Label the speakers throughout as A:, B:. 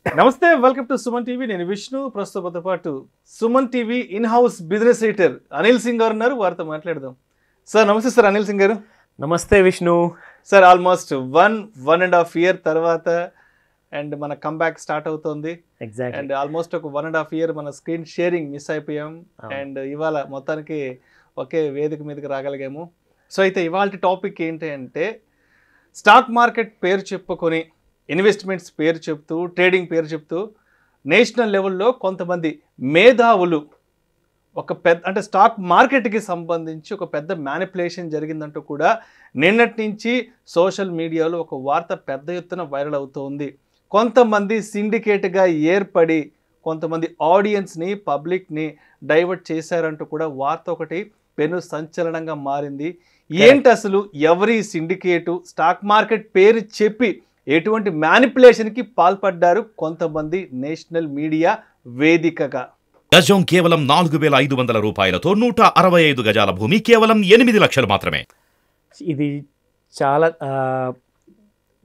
A: నమస్తే, welcome to Suman TV. నేను విష్ణు. ప్రస్తుతంతో పాటు Suman TV in house business editor Anil Singh గారు ఉన్నారు. వారితో మాట్లాడదాం. సార్ నమస్తే. సార్ అనిల్ సింగ్ గారు.
B: నమస్తే విష్ణు.
A: సార్ ఆల్మోస్ట్ 1.5 year తర్వాత అండ్ మన కంబ్యాక్ స్టార్ట్ అవుతుంది. అండ్ ఆల్మోస్ట్ ఒక 1.5 year మన స్క్రీన్ షేరింగ్ మిస్ అయిపోయాం. అండ్ ఇవాళ మొత్తానికి ఒకే వేదిక మీదకి రాగలిగాము. సో అయితే ఇవాళ టాపిక్ ఏంటి అంటే, స్టాక్ మార్కెట్ పేరు చెప్పుకొని ఇన్వెస్ట్మెంట్స్ పేరు చెప్తూ, ట్రేడింగ్ పేరు చెప్తూ నేషనల్ లెవెల్లో కొంతమంది మేధావులు ఒక పెద్ద అంటే స్టాక్ మార్కెట్కి సంబంధించి ఒక పెద్ద మ్యానిపులేషన్ జరిగిందంటూ కూడా నిన్నటి నుంచి సోషల్ మీడియాలో ఒక వార్త పెద్ద ఎత్తున వైరల్ అవుతుంది. కొంతమంది సిండికేట్గా ఏర్పడి కొంతమంది ఆడియన్స్ని, పబ్లిక్ని డైవర్ట్ చేశారంటూ కూడా వార్త ఒకటి పెను సంచలనంగా మారింది. ఏంటి అసలు ఎవరి సిండికేటు, స్టాక్ మార్కెట్ పేరు చెప్పి ఎటువంటి మ్యానిపులేషన్కి పాల్పడ్డారు కొంతమంది నేషనల్ మీడియా వేదికగా?
C: గజం కేవలం 4,500 రూపాయలతో 165 గజాల భూమి కేవలం 8 లక్షలు మాత్రమే.
B: ఇది చాలా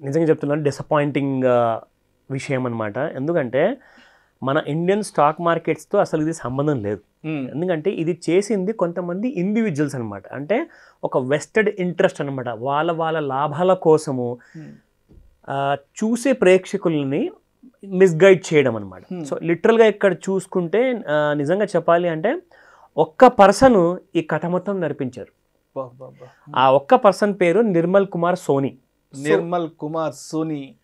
B: నిజంగా చెప్తున్నాను, డిసప్పాయింటింగ్ విషయం అనమాట. ఎందుకంటే మన ఇండియన్ స్టాక్ మార్కెట్స్తో అసలు ఇది సంబంధం లేదు. ఎందుకంటే ఇది చేసింది కొంతమంది ఇండివిజువల్స్ అనమాట. అంటే ఒక వెస్టెడ్ ఇంట్రెస్ట్ అనమాట. వాళ్ళ లాభాల కోసము చూసే ప్రేక్షకుల్ని మిస్గైడ్ చేయడం అనమాట. సో లిటరల్గా ఇక్కడ చూసుకుంటే నిజంగా చెప్పాలి అంటే ఒక్క పర్సన్ ఈ కథ మొత్తం నడిపించారు. ఆ ఒక్క పర్సన్ పేరు నిర్మల్ కుమార్ సోనీ.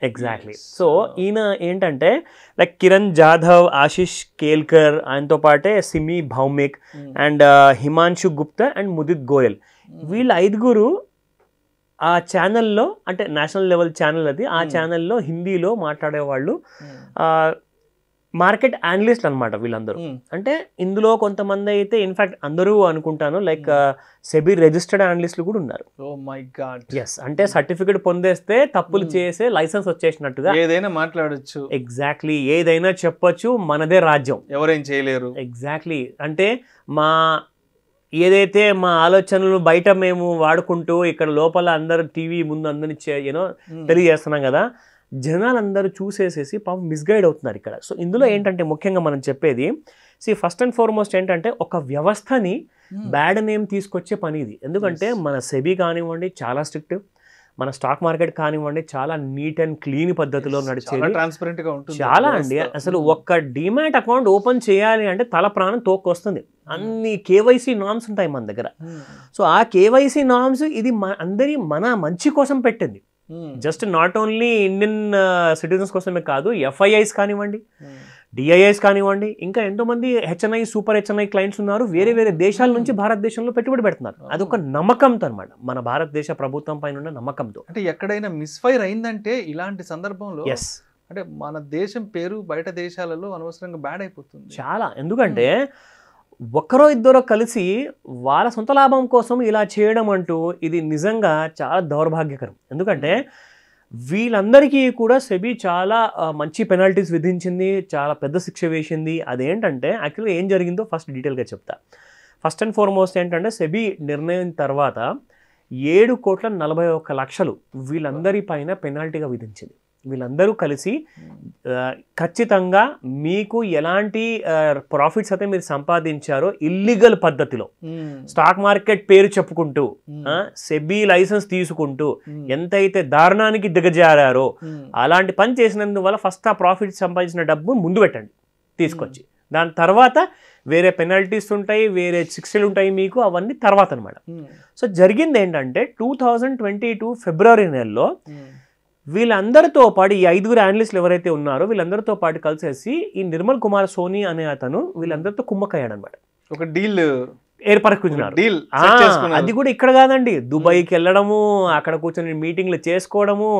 B: ఎగ్జాక్ట్లీ. సో ఈయన ఏంటంటే లైక్ కిరణ్ జాధవ్, ఆశిష్ కేల్కర్, ఆయనతో పాటే సిమి భౌమిక్ అండ్ హిమాంశు గుప్తా అండ్ ముదిత్ గోయల్, వీళ్ళ 5గురు ఆ ఛానల్లో, అంటే నేషనల్ లెవెల్ ఛానల్ అది, ఆ ఛానల్లో హిందీలో మాట్లాడేవాళ్ళు, మార్కెట్ అనలిస్ట్ అనమాట వీళ్ళందరూ. అంటే ఇందులో కొంతమంది అయితే ఇన్ఫాక్ట్ అందరూ అనుకుంటాను లైక్ సెబీ రిజిస్టర్డ్ అనలిస్టులు కూడా ఉన్నారు.
A: Oh my God.
B: ఎస్, అంటే సర్టిఫికేట్ పొందేస్తే తప్పులు చేసే లైసెన్స్ వచ్చేసినట్టుగా
A: ఏదైనా మాట్లాడొచ్చు.
B: ఎగ్జాక్ట్లీ, ఏదైనా చెప్పొచ్చు, మనదే రాజ్యం,
A: ఎవరేం చేయలేరు.
B: ఎగ్జాక్ట్లీ. అంటే ఏదైతే మా ఆలోచనలు బయట మేము వాడుకుంటూ ఇక్కడ లోపల అందరు టీవీ ముందు అందరినీ తెలియజేస్తున్నాం కదా, జనాలందరూ చూసేసేసి పాపం మిస్గైడ్ అవుతున్నారు ఇక్కడ. సో ఇందులో ఏంటంటే ముఖ్యంగా మనం చెప్పేది, ఫస్ట్ అండ్ ఫార్మోస్ట్ ఏంటంటే ఒక వ్యవస్థని బ్యాడ్ నేమ్ తీసుకొచ్చే పని ఇది. ఎందుకంటే మన సెబీ కానివ్వండి చాలా స్ట్రిక్ట్, మన స్టాక్ మార్కెట్ కానివ్వండి చాలా నీట్ అండ్ క్లీన్ పద్ధతిలో నడిచేది,
A: ట్రాన్స్పరెంట్ గా ఉంటుంది
B: చాలా అండి. అసలు ఒక్క డిమాట్ అకౌంట్ ఓపెన్ చేయాలి అంటే తల ప్రాణం తోక్కొస్తుంది. అన్ని కేవైసీ నామ్స్ ఉంటాయి మన దగ్గర. సో ఆ కేవైసీ నామ్స్ ఇది మన మంచి కోసం పెట్టింది. Just not only Indian citizens కోసమే కాదు, ఎఫ్ఐఐస్ కానివ్వండి, డిఐఐస్ కానివ్వండి, ఇంకా ఎంతోమంది హెచ్ఎన్ఐ, సూపర్ హెచ్ఎన్ఐ క్లయింట్స్ ఉన్నారు. వేరే వేరే దేశాల నుంచి భారతదేశంలో పెట్టుబడి పెడుతున్నారు. అదొక నమ్మకంతో అనమాట, మన భారతదేశ ప్రభుత్వం పైన ఉన్న నమ్మకంతో.
A: అంటే ఎక్కడైనా మిస్ఫైర్ అయిందంటే ఇలాంటి సందర్భంలో అంటే మన దేశం పేరు బయట దేశాలలో అనవసరంగా బ్యాడ్ అయిపోతుంది
B: చాలా. ఎందుకంటే ఒక్కరో ఇద్దరో కలిసి వాళ్ళ సొంత లాభం కోసం ఇలా చేయడం అంటూ ఇది నిజంగా చాలా దౌర్భాగ్యకరం. ఎందుకంటే వీళ్ళందరికీ కూడా సెబీ చాలా మంచి పెనాల్టీస్ విధించింది, చాలా పెద్ద శిక్ష వేసింది. అదేంటంటే యాక్చువల్గా ఏం జరిగిందో ఫస్ట్ డీటెయిల్గా చెప్తా. ఫస్ట్ అండ్ ఫార్మోస్ట్ ఏంటంటే సెబీ నిర్ణయం తర్వాత 7,41,00,000 వీళ్ళందరి పైన పెనాల్టీగా విధించింది. వీళ్ళందరూ కలిసి ఖచ్చితంగా మీకు ఎలాంటి ప్రాఫిట్స్ అయితే మీరు సంపాదించారో ఇల్లీగల్ పద్ధతిలో స్టాక్ మార్కెట్ పేరు చెప్పుకుంటూ, సెబీ లైసెన్స్ తీసుకుంటూ ఎంతైతే దారుణానికి దిగజారారో అలాంటి పని చేసినందువల్ల ఫస్ట్ ఆ ప్రాఫిట్ సంపాదించిన డబ్బు ముందు పెట్టండి తీసుకొచ్చి, దాని తర్వాత వేరే పెనాల్టీస్ ఉంటాయి, వేరే శిక్షలు ఉంటాయి మీకు, అవన్నీ తర్వాత అనమాట. సో జరిగింది ఏంటంటే 2022 ఫిబ్రవరి నెలలో వీళ్ళందరితో పాటు ఈ 5గురు అనలిస్టులు ఎవరైతే ఉన్నారో వీళ్ళందరితో పాటు కలిసేసి ఈ నిర్మల్ కుమార్ సోనీ అనే అతను వీళ్ళందరితో కుమ్మక్కయ్యాడు అనమాట.
A: ఒక డీల్
B: ఏర్పరచుకున్నారు. అది కూడా ఇక్కడ కాదండి, దుబాయ్కి వెళ్ళడము, అక్కడ కూర్చొని మీటింగ్లు చేసుకోవడము,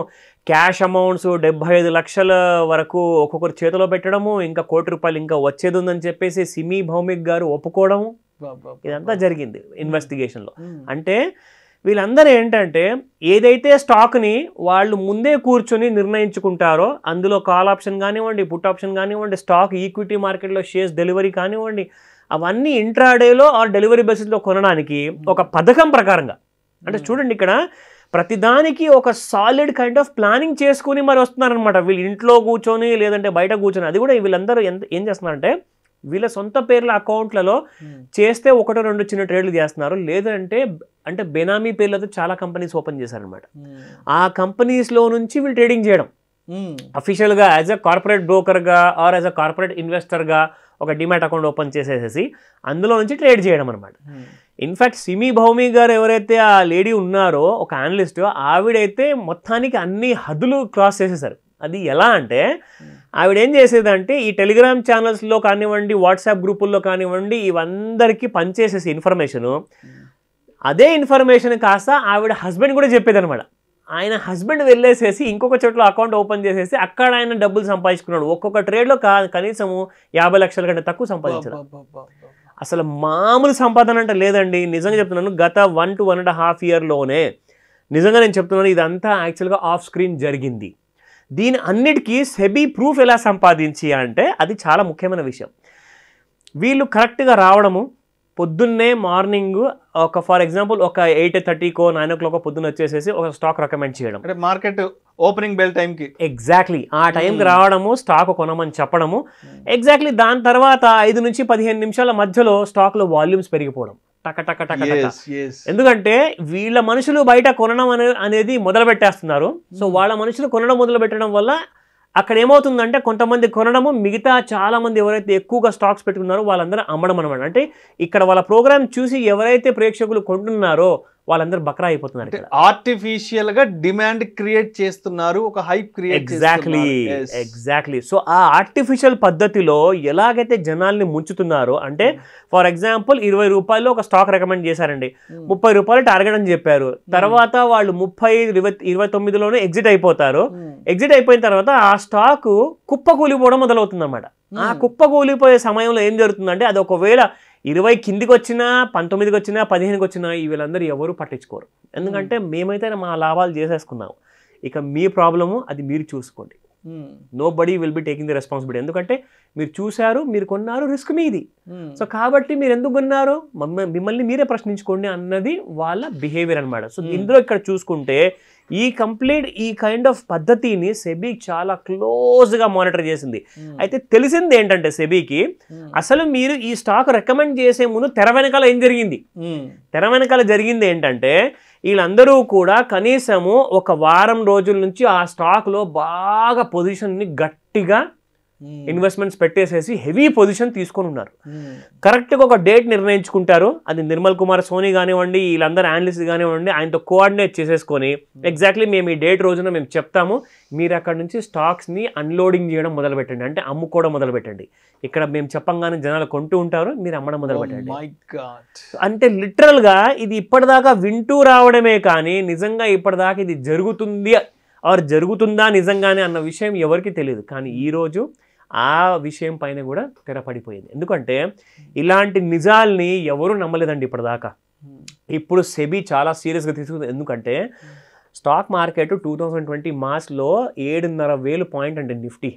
B: క్యాష్ అమౌంట్స్ 75 లక్షల వరకు ఒక్కొక్కరు చేతిలో పెట్టడము, ఇంకా ₹1 కోటి ఇంకా వచ్చేది ఉందని చెప్పేసి సిమి భౌమిక్ గారు ఒప్పుకోవడము, ఇదంతా జరిగింది ఇన్వెస్టిగేషన్లో. అంటే వీళ్ళందరూ ఏంటంటే ఏదైతే స్టాక్ని వాళ్ళు ముందే కూర్చొని నిర్ణయించుకుంటారో అందులో కాల్ ఆప్షన్ కానివ్వండి, పుట్ ఆప్షన్ కానివ్వండి, స్టాక్ ఈక్విటీ మార్కెట్లో షేర్స్ డెలివరీ కానివ్వండి, అవన్నీ ఇంట్రాడేలో ఆర్ డెలివరీ బేసిస్లో కొనడానికి ఒక పథకం ప్రకారంగా. అంటే చూడండి ఇక్కడ ప్రతిదానికి ఒక సాలిడ్ కైండ్ ఆఫ్ ప్లానింగ్ చేసుకుని మరి వస్తున్నారనమాట. వీళ్ళు ఇంట్లో కూర్చొని లేదంటే బయట కూర్చొని, అది కూడా వీళ్ళందరూ ఏం చేస్తున్నారంటే వీళ్ళ సొంత పేర్ల అకౌంట్లలో చేస్తే 1-2 చిన్న ట్రేడ్లు చేస్తున్నారు, లేదంటే అంటే బెనామీ పేర్లతో చాలా కంపెనీస్ ఓపెన్ చేశారనమాట. ఆ కంపెనీస్లో నుంచి వీళ్ళు ట్రేడింగ్ చేయడం అఫీషియల్గా యాజ్ అ కార్పొరేట్ బ్రోకర్గా ఆర్ యాజ్ అ కార్పొరేట్ ఇన్వెస్టర్గా ఒక డిమాట్ అకౌంట్ ఓపెన్ చేసేసి అందులో నుంచి ట్రేడ్ చేయడం అనమాట. ఇన్ఫ్యాక్ట్ సిమి భౌమి గారు ఎవరైతే ఆ లేడీ ఉన్నారో ఒక అనలిస్ట్, ఆవిడైతే మొత్తానికి అన్ని హద్దులు క్రాస్ చేసేసారు. అది ఎలా అంటే ఆవిడ ఏం చేసేదంటే ఈ టెలిగ్రామ్ ఛానల్స్లో కానివ్వండి, వాట్సాప్ గ్రూపుల్లో కానివ్వండి, ఇవందరికీ పనిచేసేసి ఇన్ఫర్మేషను, అదే ఇన్ఫర్మేషన్ కాస్త ఆవిడ హస్బెండ్ కూడా చెప్పేదనమాట. ఆయన హస్బెండ్ వెళ్ళేసేసి ఇంకొక చోట్ల అకౌంట్ ఓపెన్ చేసేసి అక్కడ ఆయన డబ్బులు సంపాదించుకున్నాడు. ఒక్కొక్క ట్రేడ్లో కనీసము 50 లక్షల కంటే తక్కువ సంపాదించాడు. అసలు మామూలు సంపాదన అంటే లేదండి. నిజంగా చెప్తున్నాను, గత 1 to 1.5 yearలోనే నిజంగా నేను చెప్తున్నాను, ఇదంతా యాక్చువల్గా ఆఫ్ స్క్రీన్ జరిగింది. దీని అన్నిటికీ సెబీ ప్రూఫ్ ఎలా సంపాదించి అంటే అది చాలా ముఖ్యమైన విషయం. వీళ్ళు కరెక్ట్గా రావడము, పొద్దున్నే మార్నింగ్ ఒక ఫర్ ఎగ్జాంపుల్ ఒక 8:30కో 9 o'clock పొద్దున్న వచ్చేసేసి ఒక స్టాక్ రికమెండ్ చేయడం,
A: అంటే మార్కెట్ ఓపెనింగ్ బెల్ టైంకి ఎగ్జాక్ట్లీ
B: ఆ టైంకి రావడము, స్టాక్ కొనమని చెప్పడము. ఎగ్జాక్ట్లీ దాని తర్వాత 5 నుంచి 15 నిమిషాల మధ్యలో స్టాక్లో వాల్యూమ్స్ పెరిగిపోవడం టక టక టక టక. ఎందుకంటే వీళ్ళ మనుషులు బయట కొనడం అనేది మొదలు పెట్టేస్తున్నారు. సో వాళ్ళ మనుషులు కొనడం మొదలు పెట్టడం వల్ల అక్కడ ఏమవుతుందంటే కొంతమంది కొనడము, మిగతా చాలా మంది ఎవరైతే ఎక్కువగా స్టాక్స్ పెట్టుకున్నారో వాళ్ళందరూ అమ్మడం అనమాట. అంటే ఇక్కడ వాళ్ళ ప్రోగ్రామ్ చూసి ఎవరైతే ప్రేక్షకులు కొంటున్నారో వాళ్ళందరూ బక్రా అయిపోతున్నారు.
A: ఆర్టిఫిషియల్ గా డిమాండ్ క్రియేట్ చేస్తున్నారు, ఒక హైప్ క్రియేట్.
B: ఎగ్జాక్ట్లీ. సో ఆ ఆర్టిఫిషియల్ పద్ధతిలో ఎలాగైతే జనాల్ని ముంచుతున్నారో, అంటే ఫర్ ఎగ్జాంపుల్ 20 రూపాయలు ఒక స్టాక్ రికమెండ్ చేశారండి, 30 రూపాయలు టార్గెట్ అని చెప్పారు. తర్వాత వాళ్ళు 29లోనే ఎగ్జిట్ అయిపోతారు. ఎగ్జిట్ అయిపోయిన తర్వాత ఆ స్టాక్ కుప్పకూలిపోవడం మొదలవుతుంది అన్నమాట. ఆ కుప్పకూలిపోయే సమయంలో ఏం జరుగుతుందంటే అది ఒకవేళ 20 కిందికి వచ్చినా, 19కి వచ్చినా, 15కి వచ్చినా వీళ్ళందరూ ఎవరు పట్టించుకోరు. ఎందుకంటే మేమైతే మా లాభాలు చేసేసుకున్నాము, ఇక మీ ప్రాబ్లము అది మీరు చూసుకోండి. Nobody will be taking the responsibility. ఎందుకంటే మీరు చూశారు, మీరు కొన్నారు, రిస్క్ మీది. సో కాబట్టి మీరు ఎందుకు కొన్నారు, మిమ్మల్ని మీరే ప్రశ్నించుకోండి అన్నది వాళ్ళ బిహేవియర్ అనమాట. సో ఇందులో ఇక్కడ చూసుకుంటే ఈ కైండ్ ఆఫ్ పద్ధతిని సెబీ చాలా క్లోజ్గా మానిటర్ చేసింది. అయితే తెలిసింది ఏంటంటే సెబీకి అసలు మీరు ఈ స్టాక్ రికమెండ్ చేసే ముందు తెర వెనకాల ఏం జరిగింది, తెర వెనకాల జరిగింది ఏంటంటే వీళ్ళందరూ కూడా కనీసము ఒక వారం రోజుల నుంచి ఆ స్టాక్లో బాగా పొజిషన్ని గట్టిగా ఇన్వెస్ట్మెంట్స్ పెట్టేసేసి హెవీ పొజిషన్ తీసుకొని ఉన్నారు. కరెక్ట్గా ఒక డేట్ నిర్ణయించుకుంటారు. అది నిర్మల్ కుమార్ సోనీ కానివ్వండి, వీళ్ళందరూ అనలిస్ట్ కానివ్వండి, ఆయనతో కోఆర్డినేట్ చేసేసుకొని ఎగ్జాక్ట్లీ మేము ఈ డేట్ రోజున మేము చెప్తాము, మీరు అక్కడ నుంచి స్టాక్స్ని అన్లోడింగ్ చేయడం మొదలు పెట్టండి, అంటే అమ్ముకోవడం మొదలు పెట్టండి. ఇక్కడ మేము చెప్పంగానే జనాలు కొంటూ ఉంటారు, మీరు అమ్మడం మొదలు పెట్టండి. అంటే లిటరల్గా ఇది ఇప్పటిదాకా వింటూ రావడమే కానీ నిజంగా ఇప్పటిదాకా ఇది జరుగుతుంది ఆర్ జరుగుతుందా నిజంగానే అన్న విషయం ఎవరికి తెలియదు. కానీ ఈరోజు ఆ విషయం పైన కూడా తెరపడిపోయింది. ఎందుకంటే ఇలాంటి నిజాల్ని ఎవరు నమ్మలేదండి ఇప్పటిదాకా. ఇప్పుడు సెబీ చాలా సీరియస్గా తీసుకుంది. ఎందుకంటే స్టాక్ మార్కెట్ 2020 మార్చ్లో 7,500 పాయింట్ అంటే నిఫ్టీ,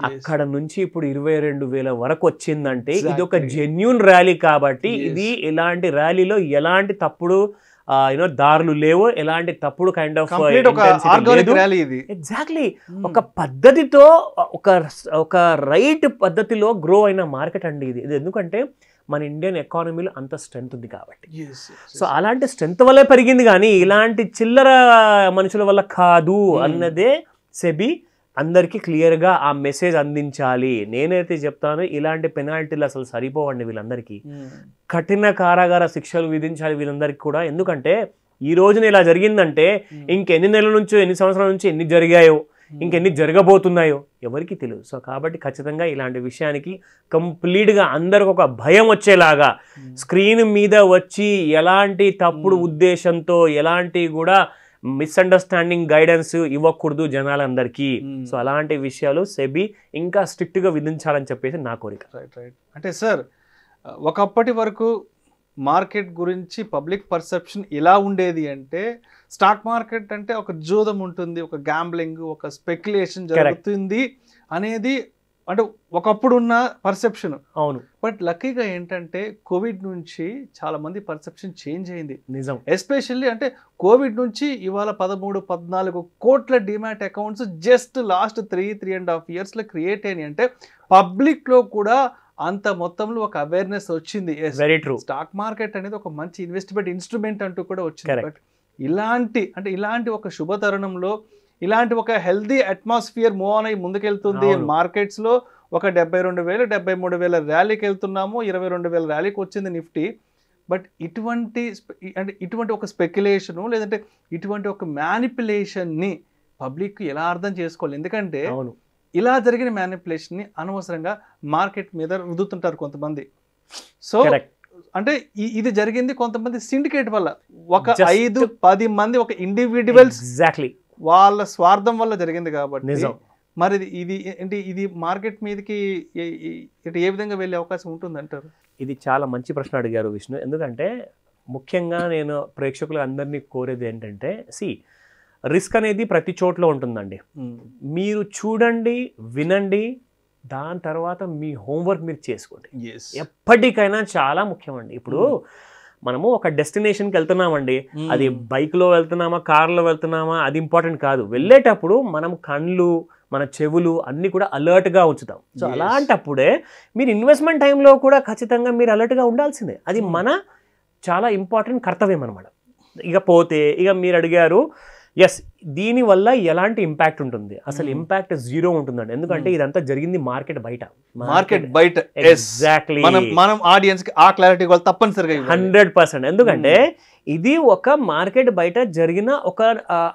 B: అక్కడ నుంచి ఇప్పుడు 22,000 వరకు వచ్చిందంటే ఇది ఒక జెన్యూన్ ర్యాలీ. కాబట్టి ఇది ఇలాంటి ర్యాలీలో ఎలాంటి తప్పుడు దారులు లేవు, ఎలాంటి తప్పుడు కైండ్ ఆఫ్ ఎగ్జాక్ట్లీ ఒక పద్ధతితో ఒక రైట్ పద్ధతిలో గ్రో అయిన మార్కెట్ అండి ఇది. ఎందుకంటే మన ఇండియన్ ఎకానమీలో అంత స్ట్రెంత్ ఉంది కాబట్టి. సో అలాంటి స్ట్రెంత్ వల్లే పెరిగింది కానీ ఇలాంటి చిల్లర మనుషుల వల్ల కాదు అన్నదే సెబీ అందరికీ క్లియర్గా ఆ మెసేజ్ అందించాలి. నేనైతే చెప్తాను, ఇలాంటి పెనాల్టీలు అసలు సరిపోవండి వీళ్ళందరికీ. కఠిన కారాగార శిక్షలు విధించాలి వీళ్ళందరికీ కూడా. ఎందుకంటే ఈ రోజున ఇలా జరిగిందంటే ఇంకెన్ని నెలల నుంచో, ఎన్ని సంవత్సరాల నుంచి ఎన్ని జరిగాయో, ఇంకెన్ని జరగబోతున్నాయో ఎవరికి తెలియదు. సో కాబట్టి ఖచ్చితంగా ఇలాంటి విషయానికి కంప్లీట్గా అందరికి ఒక భయం వచ్చేలాగా స్క్రీన్ మీద వచ్చి ఎలాంటి తప్పుడు ఉద్దేశంతో ఎలాంటి కూడా మిస్అండర్స్టాండింగ్ గైడెన్స్ ఇవ్వకూడదు జనాలందరికీ. సో అలాంటి విషయాలు సెబీ ఇంకా స్ట్రిక్ట్గా విధించాలని చెప్పేసి నా కోరిక.
A: రైట్. అంటే సార్, ఒకప్పటి వరకు మార్కెట్ గురించి పబ్లిక్ పర్సెప్షన్ ఎలా ఉండేది అంటే స్టాక్ మార్కెట్ అంటే ఒక జూదం ఉంటుంది, ఒక గ్యాంబ్లింగ్, ఒక స్పెక్యులేషన్ జరుగుతుంది అనేది అంటే ఒకప్పుడు ఉన్న పర్సెప్షన్.
B: అవును,
A: బట్ లక్కీగా ఏంటంటే కోవిడ్ నుంచి చాలా మంది పర్సెప్షన్ చేంజ్ అయింది.
B: నిజం.
A: ఎస్పెషల్లీ అంటే కోవిడ్ నుంచి ఇవాళ 13-14 కోట్ల డిమాట్ అకౌంట్స్ జస్ట్ లాస్ట్ 3.5 yearsలో క్రియేట్ అయినాయి. అంటే పబ్లిక్లో కూడా అంత మొత్తంలో ఒక అవేర్నెస్ వచ్చింది.
B: Very true.
A: స్టాక్ మార్కెట్ అనేది ఒక మంచి ఇన్వెస్ట్మెంట్ ఇన్స్ట్రుమెంట్ అంటూ కూడా వచ్చింది.
B: Correct.
A: బట్ ఇలాంటి ఒక శుభ తరుణంలో ఇలాంటి ఒక హెల్దీ అట్మాస్ఫియర్ మూవ్ ఆన్ అయ్యి ముందుకెళ్తుంది.
B: అవును.
A: మార్కెట్స్లో ఒక 72,000 73,000 ర్యాలీకి వెళ్తున్నాము, 22,000 ర్యాలీకి వచ్చింది నిఫ్టీ. బట్ ఇటువంటి ఒక స్పెక్యులేషను లేదంటే ఇటువంటి ఒక మ్యానిపులేషన్ని పబ్లిక్ ఎలా అర్థం చేసుకోవాలి? ఎందుకంటే
B: అవును,
A: ఇలా జరిగిన మ్యానిపులేషన్ని అనవసరంగా మార్కెట్ మీద రుద్దుతుంటారు కొంతమంది. So
B: correct.
A: అంటే ఇది జరిగింది కొంతమంది సిండికేట్ వల్ల, ఒక
B: Just
A: 5-10 మంది ఒక ఇండివిజువల్స్
B: ఎగ్జాక్ట్లీ
A: వాళ్ళ స్వార్థం వల్ల జరిగింది కాబట్టి.
B: నిజం.
A: మరి ఇది మార్కెట్ మీదకి ఏ విధంగా వెళ్ళే అవకాశం ఉంటుంది అంటారు?
B: ఇది చాలా మంచి ప్రశ్న అడిగారు విష్ణు. ఎందుకంటే ముఖ్యంగా నేను ప్రేక్షకులు అందరినీ కోరేది ఏంటంటే, రిస్క్ అనేది ప్రతి చోట్ల ఉంటుందండి. మీరు చూడండి, వినండి, దాని తర్వాత మీ హోంవర్క్ మీరు చేసుకోండి. ఎప్పటికైనా చాలా ముఖ్యమండి. ఇప్పుడు మనము ఒక డెస్టినేషన్కి వెళ్తున్నామండి, అది బైక్లో వెళ్తున్నామా, కార్లో వెళ్తున్నామా, అది ఇంపార్టెంట్ కాదు. వెళ్ళేటప్పుడు మనం కళ్ళు, మన చెవులు అన్నీ కూడా అలర్ట్గా ఉంచుతాం. సో అలాంటప్పుడే మీరు ఇన్వెస్ట్మెంట్ టైంలో కూడా ఖచ్చితంగా మీరు అలర్ట్గా ఉండాల్సిందే. అది మన చాలా ఇంపార్టెంట్ కర్తవ్యం అనమాట. ఇక మీరు అడిగారు, ఎస్, దీనివల్ల ఎలాంటి ఇంపాక్ట్ ఉంటుంది? అసలు ఇంపాక్ట్ 0 ఉంటుందండి. ఎందుకంటే ఇదంతా జరిగింది మార్కెట్ బయట. ఎగ్జాక్ట్లీ.
A: మనం ఆడియన్స్ కి ఆ క్లారిటీ వాళ్ళు తప్పనిసరిగా
B: 100%. ఎందుకంటే ఇది ఒక మార్కెట్ బయట జరిగిన ఒక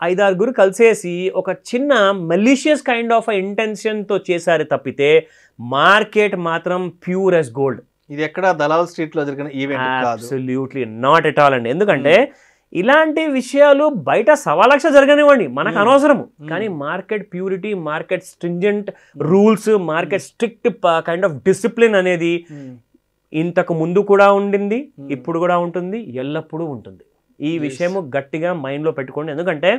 B: 5-6 కలిసేసి ఒక చిన్న మెలీషియస్ కైండ్ ఆఫ్ ఇంటెన్షన్ తో చేశారు తప్పితే మార్కెట్ మాత్రం ప్యూర్ ఎస్ గోల్డ్.
A: ఇది ఎక్కడ దలాల్ స్ట్రీట్ లో జరిగిన ఈవెంట్ కాదు.
B: అబ్సల్యూట్లీ నాట్ ఎట్ ఆల్ అండి. ఎందుకంటే ఇలాంటి విషయాలు బయట 1,00,000 జరగనివ్వండి, మనకు అనవసరము. కానీ market purity, market stringent rules, market strict kind of discipline అనేది ఇంతకు ముందు కూడా ఉండింది, ఇప్పుడు కూడా ఉంటుంది, ఎల్లప్పుడూ ఉంటుంది. ఈ విషయము గట్టిగా మైండ్లో పెట్టుకోండి. ఎందుకంటే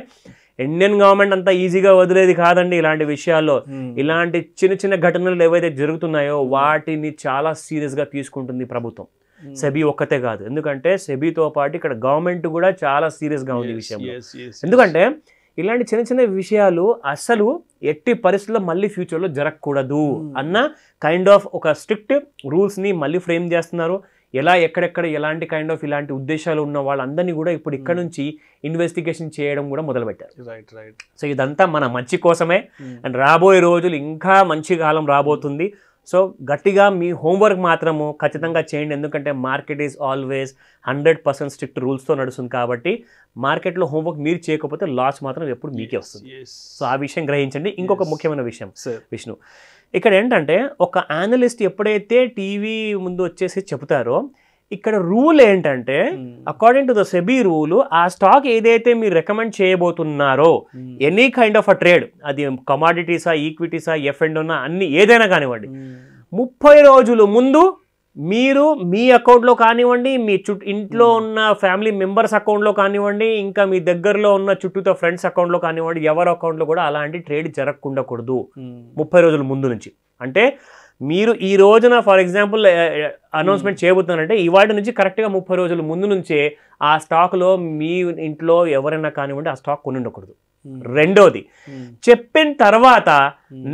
B: ఇండియన్ గవర్నమెంట్ అంతా ఈజీగా వదిలేది కాదండి ఇలాంటి విషయాల్లో. ఇలాంటి చిన్న ఘటనలు ఏవైతే జరుగుతున్నాయో వాటిని చాలా సీరియస్గా తీసుకుంటుంది ప్రభుత్వం. సెబీ ఒక్కతే కాదు, ఎందుకంటే సెబీతో పాటు ఇక్కడ గవర్నమెంట్ కూడా చాలా సీరియస్గా ఉంది ఈ విషయంలో. ఎందుకంటే ఇలాంటి చిన్న విషయాలు అసలు ఎట్టి పరిస్థితుల్లో మళ్ళీ ఫ్యూచర్లో జరగకూడదు అన్న కైండ్ ఆఫ్ ఒక స్ట్రిక్ట్ రూల్స్ని మళ్ళీ ఫ్రేమ్ చేస్తున్నారు. ఎక్కడెక్కడ ఎలాంటి కైండ్ ఆఫ్ ఇలాంటి ఉద్దేశాలు ఉన్న వాళ్ళందరినీ కూడా ఇప్పుడు ఇక్కడ నుంచి ఇన్వెస్టిగేషన్ చేయడం కూడా మొదలుపెట్టారు. సో ఇదంతా మన మంచి కోసమే. అండ్ రాబోయే రోజులు ఇంకా మంచి కాలం రాబోతుంది. సో గట్టిగా మీ హోంవర్క్ మాత్రము ఖచ్చితంగా చేయండి. ఎందుకంటే మార్కెట్ ఈజ్ ఆల్వేస్ 100% స్ట్రిక్ట్ రూల్స్తో నడుస్తుంది కాబట్టి మార్కెట్లో హోంవర్క్ మీరు చేయకపోతే లాస్ మాత్రం ఎప్పుడు మీకే వస్తుంది. సో ఆ విషయం గ్రహించండి. ఇంకొక ముఖ్యమైన విషయం విష్ణు, ఇక్కడ ఏంటంటే ఒక అనలిస్ట్ ఎప్పుడైతే టీవీ ముందు వచ్చేసి చెప్తారో ఇక్కడ రూల్ ఏంటంటే according to the SEBI rule ఆ స్టాక్ ఏదైతే మీరు రికమెండ్ చేయబోతున్నారో any kind of a trade, అది కమాడిటీసా, ఈక్విటీసా, ఎఫ్ఎండ్ఓనా, అన్ని ఏదైనా కానివ్వండి, 30 రోజులు ముందు మీరు మీ అకౌంట్లో కానివ్వండి, మీ ఇంట్లో ఉన్న ఫ్యామిలీ మెంబర్స్ అకౌంట్లో కానివ్వండి, ఇంకా మీ దగ్గరలో ఉన్న చుట్టూతో ఫ్రెండ్స్ అకౌంట్లో కానివ్వండి, ఎవరి అకౌంట్లో కూడా అలాంటి ట్రేడ్ జరగకుండకూడదు 30 రోజుల ముందు నుంచి. అంటే మీరు ఈ రోజున ఫర్ ఎగ్జాంపుల్ అనౌన్స్మెంట్ చేయబోతున్నారంటే ఇవాటి నుంచి కరెక్ట్గా 30 రోజుల ముందు నుంచే ఆ స్టాక్లో మీ ఇంట్లో ఎవరైనా కానివ్వండి ఆ స్టాక్ కొని ఉండకూడదు. రెండోది, చెప్పిన తర్వాత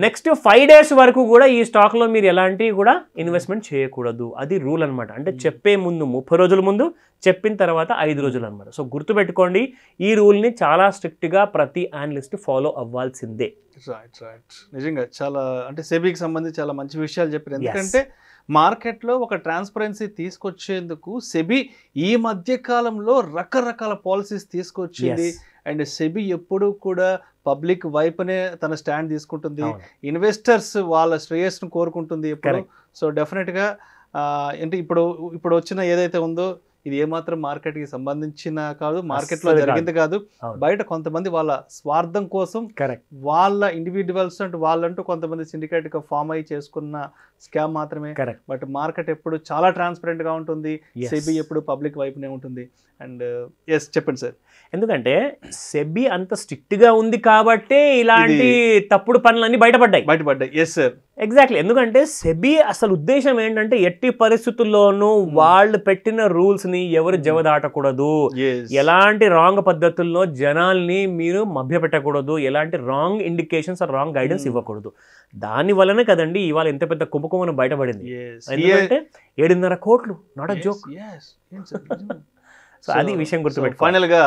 B: నెక్స్ట్ 5 days వరకు కూడా ఈ స్టాక్లో మీరు ఎలాంటి కూడా ఇన్వెస్ట్మెంట్ చేయకూడదు. అది రూల్ అనమాట. అంటే చెప్పే ముందు 30 రోజుల ముందు, చెప్పిన తర్వాత 5 రోజులు అనమాట. సో గుర్తుపెట్టుకోండి, ఈ రూల్ని చాలా స్ట్రిక్ట్గా ప్రతి అనలిస్ట్ ఫాలో అవ్వాల్సిందే.
A: నిజంగా చాలా అంటే సెబీకి సంబంధించి చాలా మంచి విషయాలు చెప్పారు. ఎందుకంటే మార్కెట్లో ఒక ట్రాన్స్పరెన్సీ తీసుకొచ్చేందుకు సెబీ ఈ మధ్య కాలంలో రకరకాల పాలసీస్ తీసుకొచ్చింది. అండ్ సెబీ ఎప్పుడు కూడా పబ్లిక్ వైపునే తన స్టాండ్ తీసుకుంటుంది, ఇన్వెస్టర్స్ వాళ్ళ శ్రేయస్సును కోరుకుంటుంది ఎప్పుడు. సో డెఫినెట్గా అంటే ఇప్పుడు వచ్చిన ఏదైతే ఉందో ఇది ఏమాత్రం మార్కెట్కి సంబంధించిన కాదు, మార్కెట్లో జరిగింది కాదు. బయట కొంతమంది వాళ్ళ స్వార్థం కోసం వాళ్ళ ఇండివిజువల్స్ అంటే వాళ్ళంటూ కొంతమంది సిండికేట్గా ఫామ్ అయ్యి చేసుకున్న స్కామ్ మాత్రమే. బట్ మార్కెట్ ఎప్పుడు చాలా ట్రాన్స్పరెంట్ గా ఉంటుంది, సెబీ ఎప్పుడు పబ్లిక్ వైపునే ఉంటుంది. అండ్ ఎస్ చెప్పండి సార్.
B: ఎందుకంటే సెబీ అంత స్ట్రిక్ట్ గా ఉంది కాబట్టి ఇలాంటి తప్పుడు పనులన్నీ బయటపడ్డాయి.
A: Yes sir.
B: ఎగ్జాక్ట్లీ. ఎందుకంటే సెబీ అసలు ఉద్దేశం ఏంటంటే ఎట్టి పరిస్థితుల్లోనూ వాళ్ళు పెట్టిన రూల్స్ ని ఎవరు జవదాటకూడదు, ఎలాంటి రాంగ్ పద్ధతుల్లో జనాల్ని మీరు మభ్యపెట్టకూడదు, ఎలాంటి wrong indications or wrong guidance ఇవ్వకూడదు. దాని వల్లనే కదండి ఇవాళ ఎంత పెద్ద కుంభకోణం బయటపడింది. ఎందుకంటే 7.5 కోట్లు, నాట్ అ జోక్. సో అది విషయం గుర్తుపెట్టు.
A: ఫైనల్ గా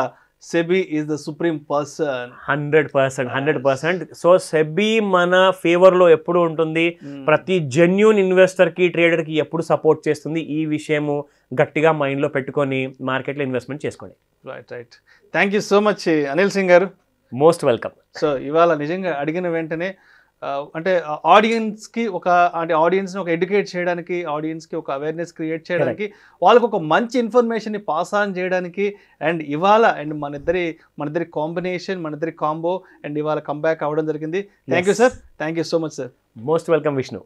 A: SEBI is the supreme person.
B: 100%. So SEBI మన ఫేవర్ లో ఎప్పుడు ఉంటుంది, ప్రతి జెన్యూన్ ఇన్వెస్టర్ కి ట్రేడర్ కి ఎప్పుడు సపోర్ట్ చేస్తుంది. ఈ విషయము గట్టిగా మైండ్ లో పెట్టుకొని మార్కెట్ లో ఇన్వెస్ట్మెంట్ చేసుకోండి.
A: Right. Thank you so much Anil Singh garu.
B: Most welcome.
A: So ఇవాళ నిజంగా అడిగిన వెంటనే అంటే ఆడియన్స్కి ఆడియన్స్ని ఒక ఎడ్యుకేట్ చేయడానికి, ఆడియన్స్కి ఒక అవేర్నెస్ క్రియేట్ చేయడానికి, వాళ్ళకు ఒక మంచి ఇన్ఫర్మేషన్ని పాస్ ఆన్ చేయడానికి, అండ్ ఇవాళ అండ్ మన ఇద్దరి కాంబినేషన్, మన ఇద్దరి కాంబో అండ్ ఇవాళ కంబ్యాక్ అవ్వడం జరిగింది. Thank you sir. Thank you so much sir.
B: Most welcome Vishnu.